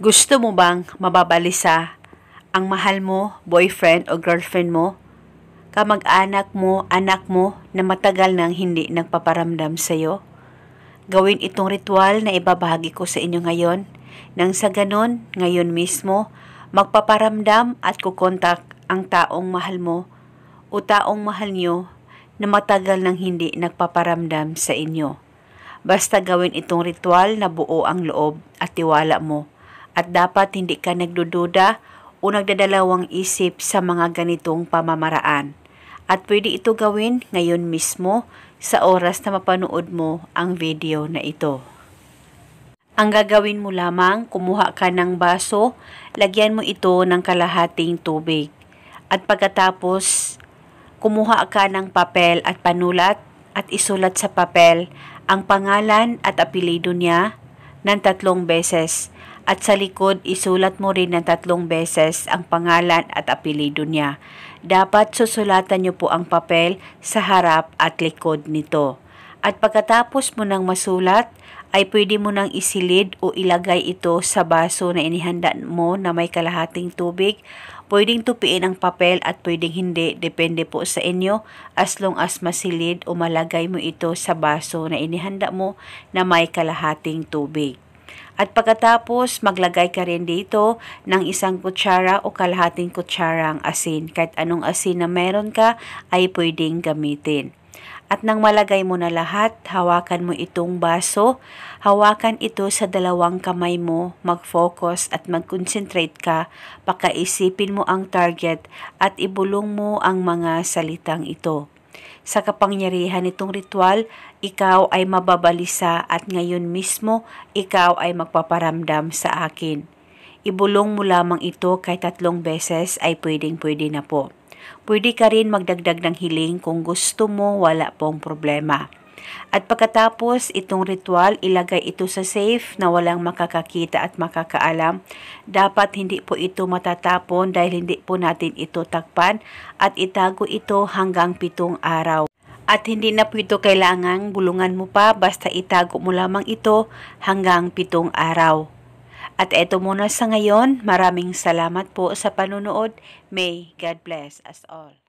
Gusto mo bang mababalisa ang mahal mo, boyfriend o girlfriend mo, kamag-anak mo, anak mo na matagal nang hindi nagpaparamdam sa'yo? Gawin itong ritual na ibabahagi ko sa inyo ngayon, nang sa ganon, ngayon mismo, magpaparamdam at kukontak ang taong mahal mo o taong mahal nyo na matagal nang hindi nagpaparamdam sa inyo. Basta gawin itong ritual na buo ang loob at tiwala mo. At dapat hindi ka nagdududa o nagdadalawang isip sa mga ganitong pamamaraan. At pwede ito gawin ngayon mismo sa oras na mapanood mo ang video na ito. Ang gagawin mo lamang, kumuha ka ng baso, lagyan mo ito ng kalahating tubig. At pagkatapos, kumuha ka ng papel at panulat at isulat sa papel ang pangalan at apelyido niya ng 3 beses. At sa likod, isulat mo rin ng 3 beses ang pangalan at apelyido niya. Dapat susulatan niyo po ang papel sa harap at likod nito. At pagkatapos mo nang masulat, ay pwede mo nang isilid o ilagay ito sa baso na inihanda mo na may kalahating tubig. Pwedeng tupiin ang papel at pwedeng hindi, depende po sa inyo, as long as masilid o malagay mo ito sa baso na inihanda mo na may kalahating tubig. At pagkatapos, maglagay ka rin dito ng 1 kutsara o kalahating kutsarang asin. Kahit anong asin na meron ka ay pwedeng gamitin. At nang malagay mo na lahat, hawakan mo itong baso. Hawakan ito sa 2 kamay mo, mag-focus at mag-concentrate ka. Pakaisipin mo ang target at ibulong mo ang mga salitang ito. Sa kapangyarihan nitong ritual, ikaw ay mababalisa at ngayon mismo, ikaw ay magpaparamdam sa akin. Ibulong mo lamang ito kahit 3 beses ay pwedeng-pwede na po. Pwede ka rin magdagdag ng hiling kung gusto mo, wala pong problema. At pagkatapos itong ritual, ilagay ito sa safe na walang makakakita at makakaalam. Dapat hindi po ito matatapon dahil hindi po natin ito takpan at itago ito hanggang 7 araw. At hindi na po ito kailangang bulungan mo pa, basta itago mo lamang ito hanggang 7 araw. At eto muna sa ngayon, maraming salamat po sa panunood. May God bless us all.